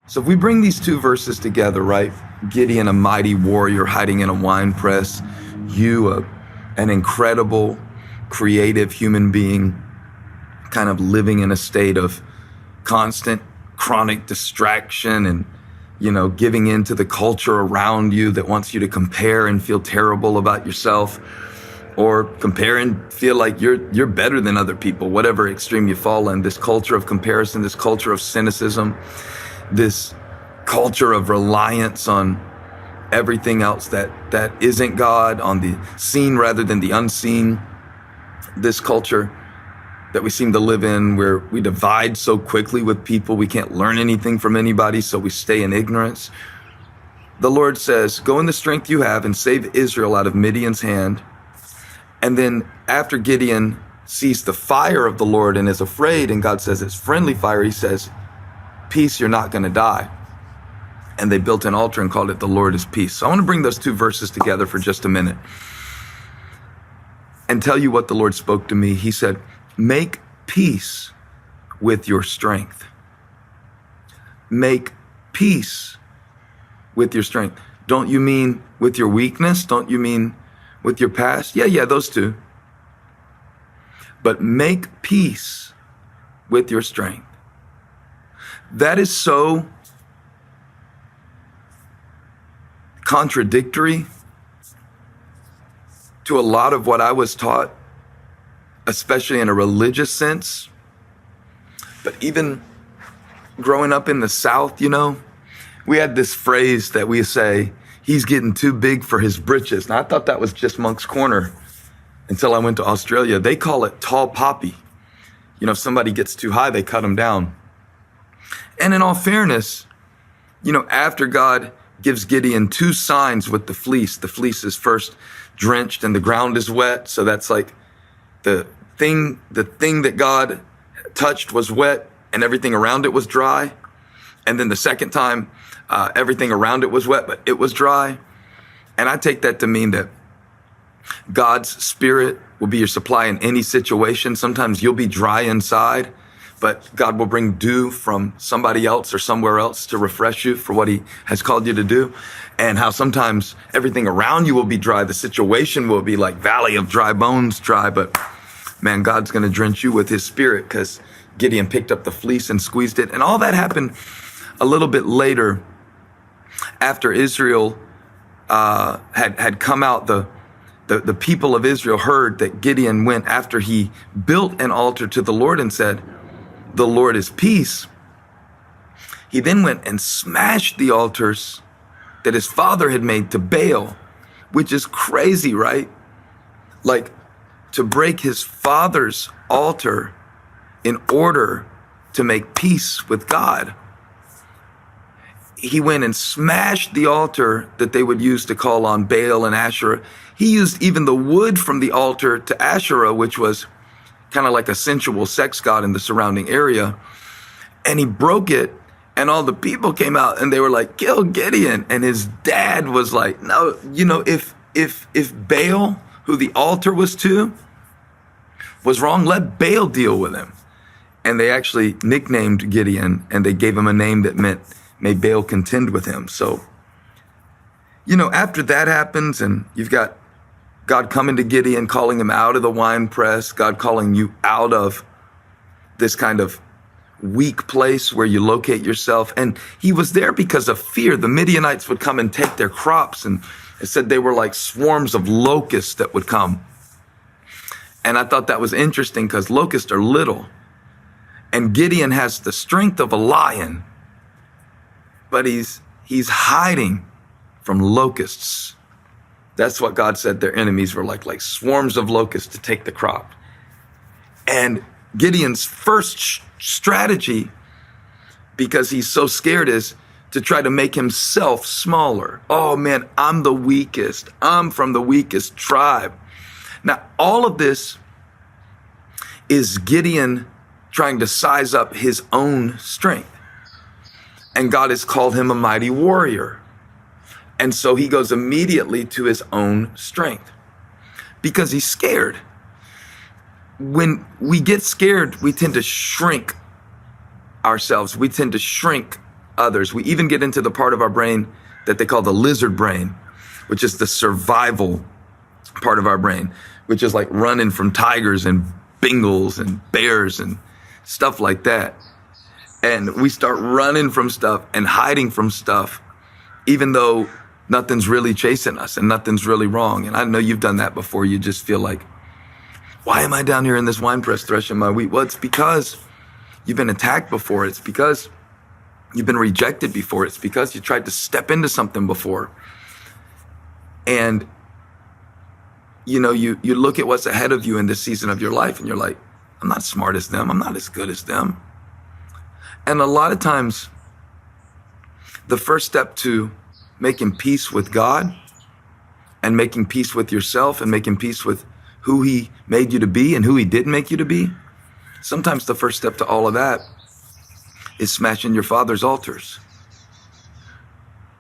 So if we bring these two verses together, right? Gideon, a mighty warrior hiding in a wine press. You, an incredible, creative human being, kind of living in a state of constant, chronic distraction and, giving in to the culture around you that wants you to compare and feel terrible about yourself, or compare and feel like you're better than other people, whatever extreme you fall in. This culture of comparison, this culture of cynicism, this culture of reliance on everything else that isn't God, on the seen rather than the unseen. This culture that we seem to live in, where we divide so quickly with people, we can't learn anything from anybody, so we stay in ignorance. The Lord says, go in the strength you have and save Israel out of Midian's hand. And then after Gideon sees the fire of the Lord and is afraid, and God says it's friendly fire, he says, peace, you're not going to die. And they built an altar and called it the Lord is Peace. So I want to bring those two verses together for just a minute and tell you what the Lord spoke to me. He said, make peace with your strength. Make peace with your strength. Don't you mean with your weakness? Don't you mean with your past? Yeah, those two. But make peace with your strength. That is so contradictory to a lot of what I was taught, especially in a religious sense. But even growing up in the South, we had this phrase that we say, he's getting too big for his britches. And I thought that was just Moncks Corner until I went to Australia. They call it tall poppy. If somebody gets too high, they cut them down. And in all fairness, after God gives Gideon two signs with the fleece is first drenched and the ground is wet. So that's like the thing that God touched was wet and everything around it was dry. And then the second time, everything around it was wet, but it was dry. And I take that to mean that God's Spirit will be your supply in any situation. Sometimes you'll be dry inside, but God will bring dew from somebody else or somewhere else to refresh you for what he has called you to do. And how sometimes everything around you will be dry. The situation will be like valley of dry bones dry, but man, God's going to drench you with his Spirit, because Gideon picked up the fleece and squeezed it. And all that happened a little bit later, after Israel had come out. The people of Israel heard that Gideon went after he built an altar to the Lord and said, the Lord is peace. He then went and smashed the altars that his father had made to Baal, which is crazy, right? Like, to break his father's altar in order to make peace with God. He went and smashed the altar that they would use to call on Baal and Asherah. He used even the wood from the altar to Asherah, which was kind of like a sensual sex god in the surrounding area. And he broke it, and all the people came out and they were like, kill Gideon. And his dad was like, no, if Baal, who the altar was to, was wrong, let Baal deal with him. And they actually nicknamed Gideon, and they gave him a name that meant, may Baal contend with him. So, after that happens, and you've got God coming to Gideon, calling him out of the wine press, God calling you out of this kind of weak place where you locate yourself. And he was there because of fear. The Midianites would come and take their crops, and it said they were like swarms of locusts that would come. And I thought that was interesting, because locusts are little. And Gideon has the strength of a lion, but he's hiding from locusts. That's what God said their enemies were like swarms of locusts to take the crop. And Gideon's first strategy, because he's so scared, is to try to make himself smaller. Oh man, I'm the weakest. I'm from the weakest tribe. Now, all of this is Gideon trying to size up his own strength. And God has called him a mighty warrior. And so he goes immediately to his own strength because he's scared. When we get scared, we tend to shrink ourselves. We tend to shrink others. We even get into the part of our brain that they call the lizard brain, which is the survival part of our brain, which is like running from tigers and Bengals and bears and stuff like that. And we start running from stuff and hiding from stuff, even though nothing's really chasing us and nothing's really wrong. And I know you've done that before. You just feel like, why am I down here in this wine press threshing my wheat? Well, it's because you've been attacked before. It's because you've been rejected before. It's because you tried to step into something before. And, you know, you look at what's ahead of you in this season of your life and you're like, I'm not as smart as them. I'm not as good as them. And a lot of times, the first step to making peace with God and making peace with yourself and making peace with who he made you to be and who he didn't make you to be, sometimes the first step to all of that is smashing your father's altars.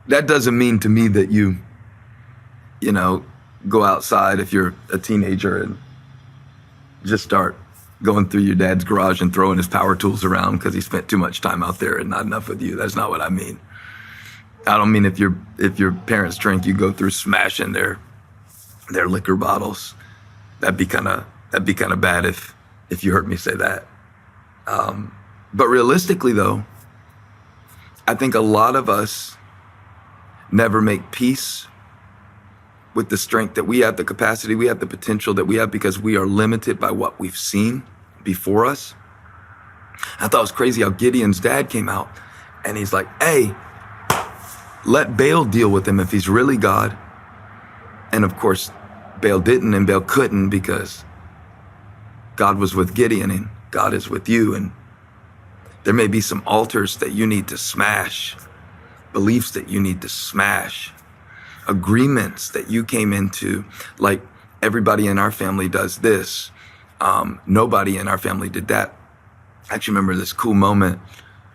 That doesn't mean to me that you go outside if you're a teenager and just start going through your dad's garage and throwing his power tools around because he spent too much time out there and not enough with you. That's not what I mean. I don't mean if your parents drink, you go through smashing their liquor bottles. That'd be kind of bad if you heard me say that. But realistically, though, I think a lot of us never make peace with the strength that we have, the capacity we have, the potential that we have, because we are limited by what we've seen before us. I thought it was crazy how Gideon's dad came out and he's like, hey, let Baal deal with him if he's really God. And of course, Baal didn't and Baal couldn't, because God was with Gideon and God is with you. And there may be some altars that you need to smash, beliefs that you need to smash, agreements that you came into, like everybody in our family does this. Nobody in our family did that. I actually remember this cool moment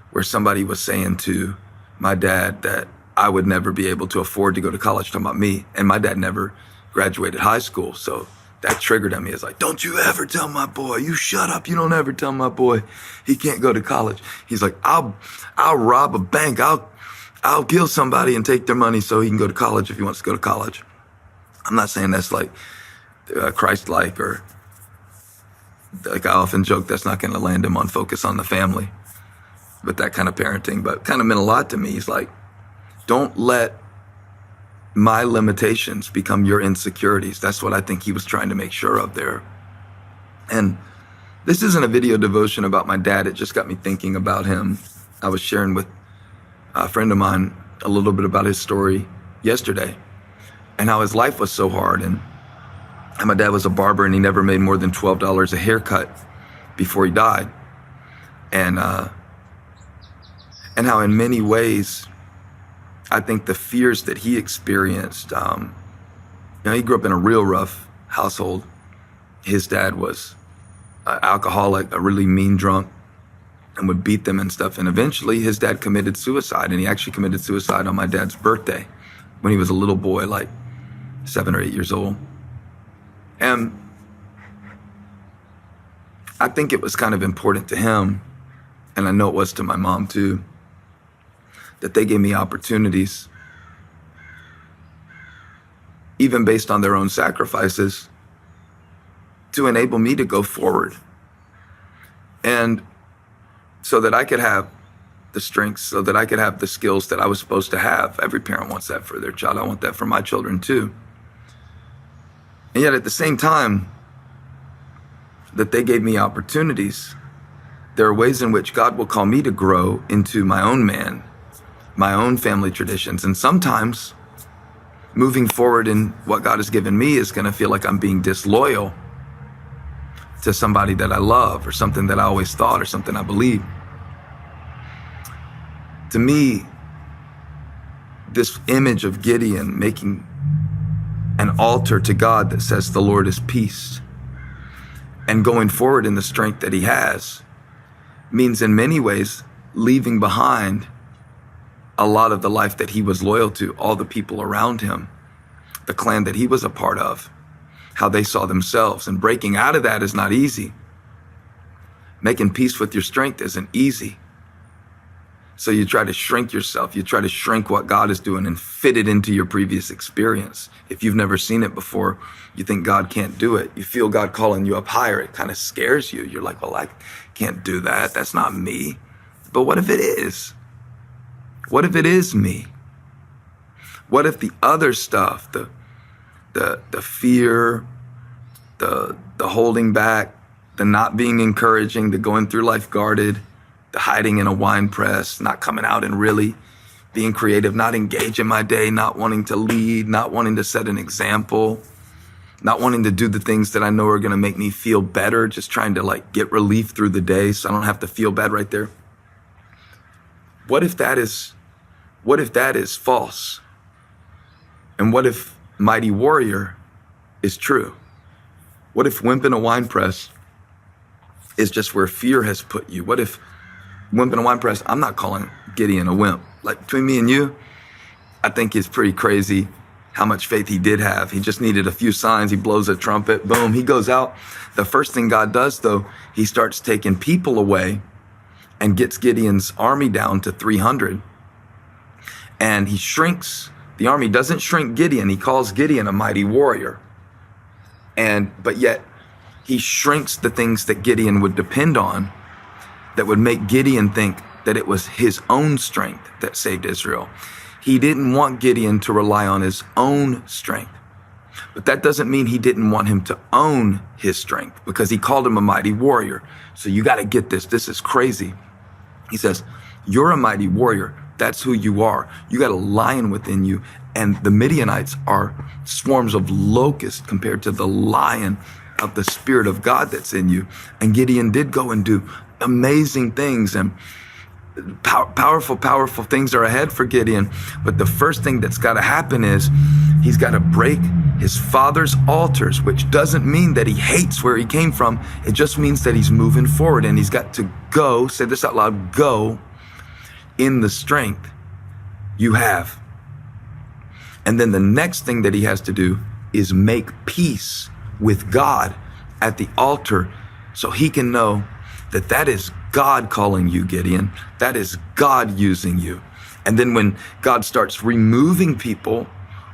where somebody was saying to my dad that I would never be able to afford to go to college, talking about me. And my dad never graduated high school. So that triggered at me. It's like, don't you ever tell my boy, you shut up. You don't ever tell my boy he can't go to college. He's like, I'll rob a bank. I'll kill somebody and take their money so he can go to college if he wants to go to college. I'm not saying that's like Christ-like, or like I often joke, that's not going to land him on focus on the family with that kind of parenting, but kind of meant a lot to me. He's like, don't let my limitations become your insecurities. That's what I think he was trying to make sure of there. And this isn't a video devotion about my dad. It just got me thinking about him. I was sharing with a friend of mine a little bit about his story yesterday and how his life was so hard. And my dad was a barber and he never made more than $12 a haircut before he died. And how in many ways, I think the fears that he experienced, he grew up in a real rough household. His dad was an alcoholic, a really mean drunk, and would beat them and stuff. And eventually his dad committed suicide, and he actually committed suicide on my dad's birthday when he was a little boy, like 7 or 8 years old. And I think it was kind of important to him, and I know it was to my mom too, that they gave me opportunities, even based on their own sacrifices, to enable me to go forward. And so that I could have the strengths, so that I could have the skills that I was supposed to have. Every parent wants that for their child. I want that for my children too. And yet at the same time that they gave me opportunities, there are ways in which God will call me to grow into my own man, my own family traditions. And sometimes moving forward in what God has given me is going to feel like I'm being disloyal to somebody that I love, or something that I always thought, or something I believe. To me, this image of Gideon making an altar to God that says the Lord is peace, and going forward in the strength that he has, means in many ways leaving behind a lot of the life that he was loyal to, all the people around him, the clan that he was a part of, how they saw themselves. And breaking out of that is not easy. Making peace with your strength isn't easy. So you try to shrink yourself. You try to shrink what God is doing and fit it into your previous experience. If you've never seen it before, you think God can't do it. You feel God calling you up higher. It kind of scares you. You're like, well, I can't do that. That's not me. But what if it is? What if it is me? What if the other stuff, the fear, the holding back, the not being encouraging, the going through life guarded, the hiding in a wine press, not coming out and really being creative, not engaging my day, not wanting to lead, not wanting to set an example, not wanting to do the things that I know are going to make me feel better, just trying to like get relief through the day so I don't have to feel bad right there. What if that is false? And what if mighty warrior is true? What if wimp in a wine press is just where fear has put you? What if wimp in a wine press, I'm not calling Gideon a wimp. Like between me and you, I think it's pretty crazy how much faith he did have. He just needed a few signs. He blows a trumpet, boom, he goes out. The first thing God does though, he starts taking people away and gets Gideon's army down to 300. And he shrinks. The army doesn't shrink Gideon. He calls Gideon a mighty warrior. But yet he shrinks the things that Gideon would depend on that would make Gideon think that it was his own strength that saved Israel. He didn't want Gideon to rely on his own strength. But that doesn't mean he didn't want him to own his strength, because he called him a mighty warrior. So you got to get this. This is crazy. He says, you're a mighty warrior. That's who you are. You got a lion within you. And the Midianites are swarms of locusts compared to the lion of the Spirit of God that's in you. And Gideon did go and do amazing things, and powerful things are ahead for Gideon. But the first thing that's got to happen is he's got to break his father's altars, which doesn't mean that he hates where he came from. It just means that he's moving forward, and he's got to go, say this out loud, go in the strength you have. And then the next thing that he has to do is make peace with God at the altar, so he can know that that is God calling you, Gideon. That is God using you. And then when God starts removing people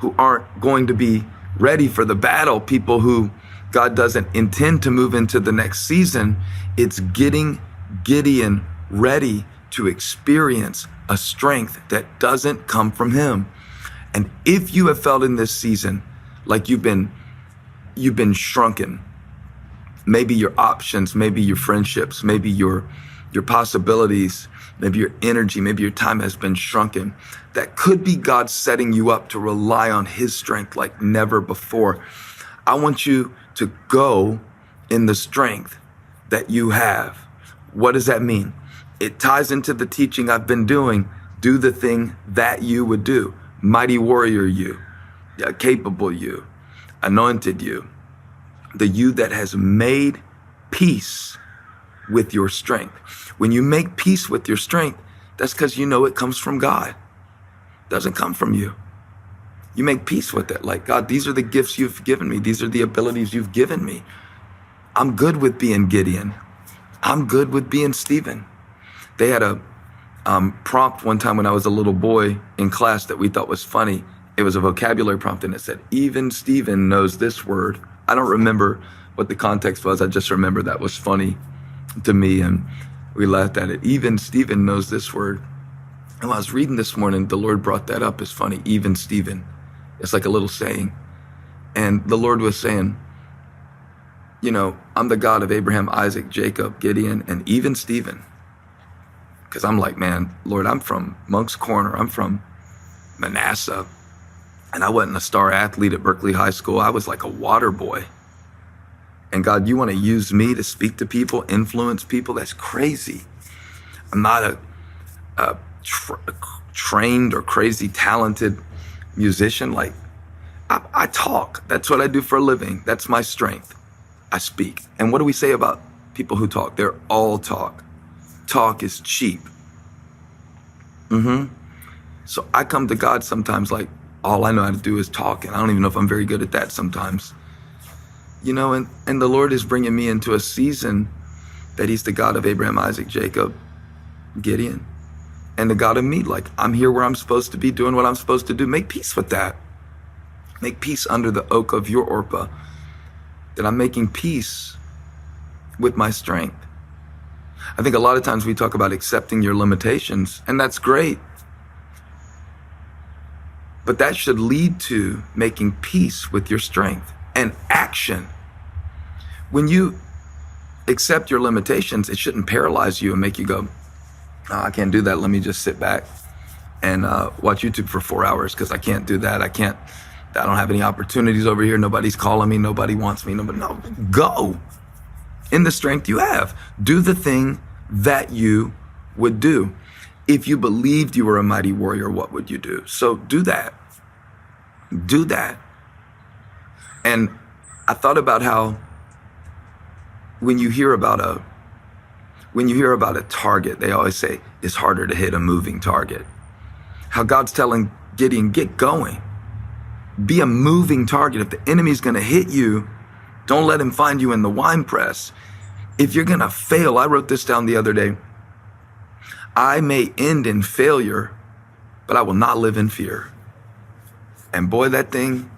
who aren't going to be ready for the battle, people who God doesn't intend to move into the next season, it's getting Gideon ready to experience a strength that doesn't come from him. And if you have felt in this season like you've been shrunken, maybe your options, maybe your friendships, maybe your possibilities, maybe your energy, maybe your time has been shrunken, that could be God setting you up to rely on his strength like never before. I want you to go in the strength that you have. What does that mean? It ties into the teaching I've been doing. Do the thing that you would do. Mighty warrior you, capable you, anointed you, the you that has made peace with your strength. When you make peace with your strength, that's because you know it comes from God. It doesn't come from you. You make peace with it. Like, God, these are the gifts you've given me. These are the abilities you've given me. I'm good with being Gideon. I'm good with being Stephen. They had a prompt one time when I was a little boy in class that we thought was funny. It was a vocabulary prompt, and it said, even Stephen knows this word. I don't remember what the context was. I just remember that was funny to me, and we laughed at it. Even Stephen knows this word. And when I was reading this morning, the Lord brought that up as funny. Even Stephen. It's like a little saying. And the Lord was saying, you know, I'm the God of Abraham, Isaac, Jacob, Gideon, and even Stephen. Because I'm like, man, Lord, I'm from Moncks Corner. I'm from Manasseh. And I wasn't a star athlete at Berkeley High School. I was like a water boy. And God, you want to use me to speak to people, influence people? That's crazy. I'm not a trained or crazy talented musician. Like, I talk. That's what I do for a living. That's my strength. I speak. And what do we say about people who talk? They're all talk. Talk is cheap. So I come to God sometimes like, all I know how to do is talk, and I don't even know if I'm very good at that sometimes. You know, and the Lord is bringing me into a season that he's the God of Abraham, Isaac, Jacob, Gideon. and the God of me. Like, I'm here where I'm supposed to be, doing what I'm supposed to do. Make peace with that. Make peace under the oak of your Orpah, that I'm making peace with my strength. I think a lot of times we talk about accepting your limitations, and that's great. But that should lead to making peace with your strength and action. When you accept your limitations, it shouldn't paralyze you and make you go, oh, I can't do that. Let me just sit back and watch YouTube for 4 hours because I can't do that. I don't have any opportunities over here. Nobody's calling me. Nobody wants me. No, go in the strength you have. Do the thing that you would do. If you believed you were a mighty warrior, what would you do? So do that. Do that. And I thought about how when you hear about a target, they always say it's harder to hit a moving target. How God's telling Gideon, get going. Be a moving target. If the enemy's going to hit you, don't let him find you in the wine press. If you're going to fail, I wrote this down the other day. I may end in failure, but I will not live in fear. And boy, that thing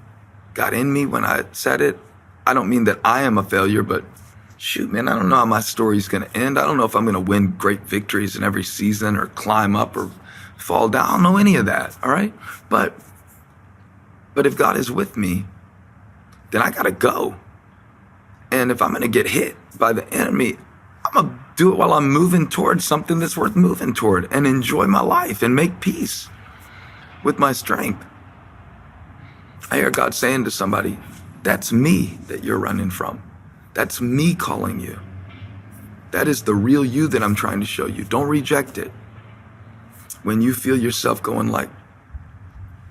got in me when I said it. I don't mean that I am a failure, but shoot, man, I don't know how my story's going to end. I don't know if I'm going to win great victories in every season or climb up or fall down. I don't know any of that, all right? But if God is with me, then I got to go. And if I'm going to get hit by the enemy, I'm going to do it while I'm moving towards something that's worth moving toward and enjoy my life and make peace with my strength. I hear God saying to somebody, that's me that you're running from. That's me calling you. That is the real you that I'm trying to show you. Don't reject it. When you feel yourself going like,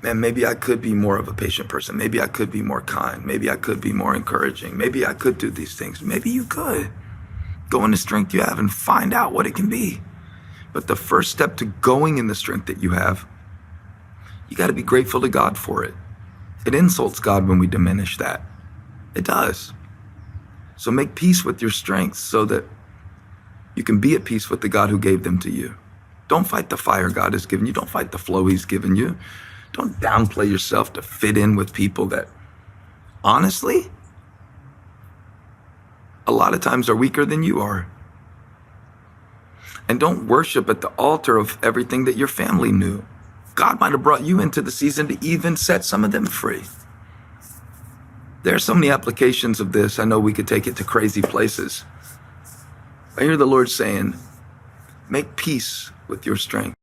man, maybe I could be more of a patient person. Maybe I could be more kind. Maybe I could be more encouraging. Maybe I could do these things. Maybe you could. Go in the strength you have and find out what it can be. But the first step to going in the strength that you have, you got to be grateful to God for it. It insults God when we diminish that. It does. So make peace with your strengths so that you can be at peace with the God who gave them to you. Don't fight the fire God has given you. Don't fight the flow he's given you. Don't downplay yourself to fit in with people that, honestly, a lot of times are weaker than you are. And don't worship at the altar of everything that your family knew. God might have brought you into the season to even set some of them free. There are so many applications of this. I know we could take it to crazy places. I hear the Lord saying, make peace with your strength.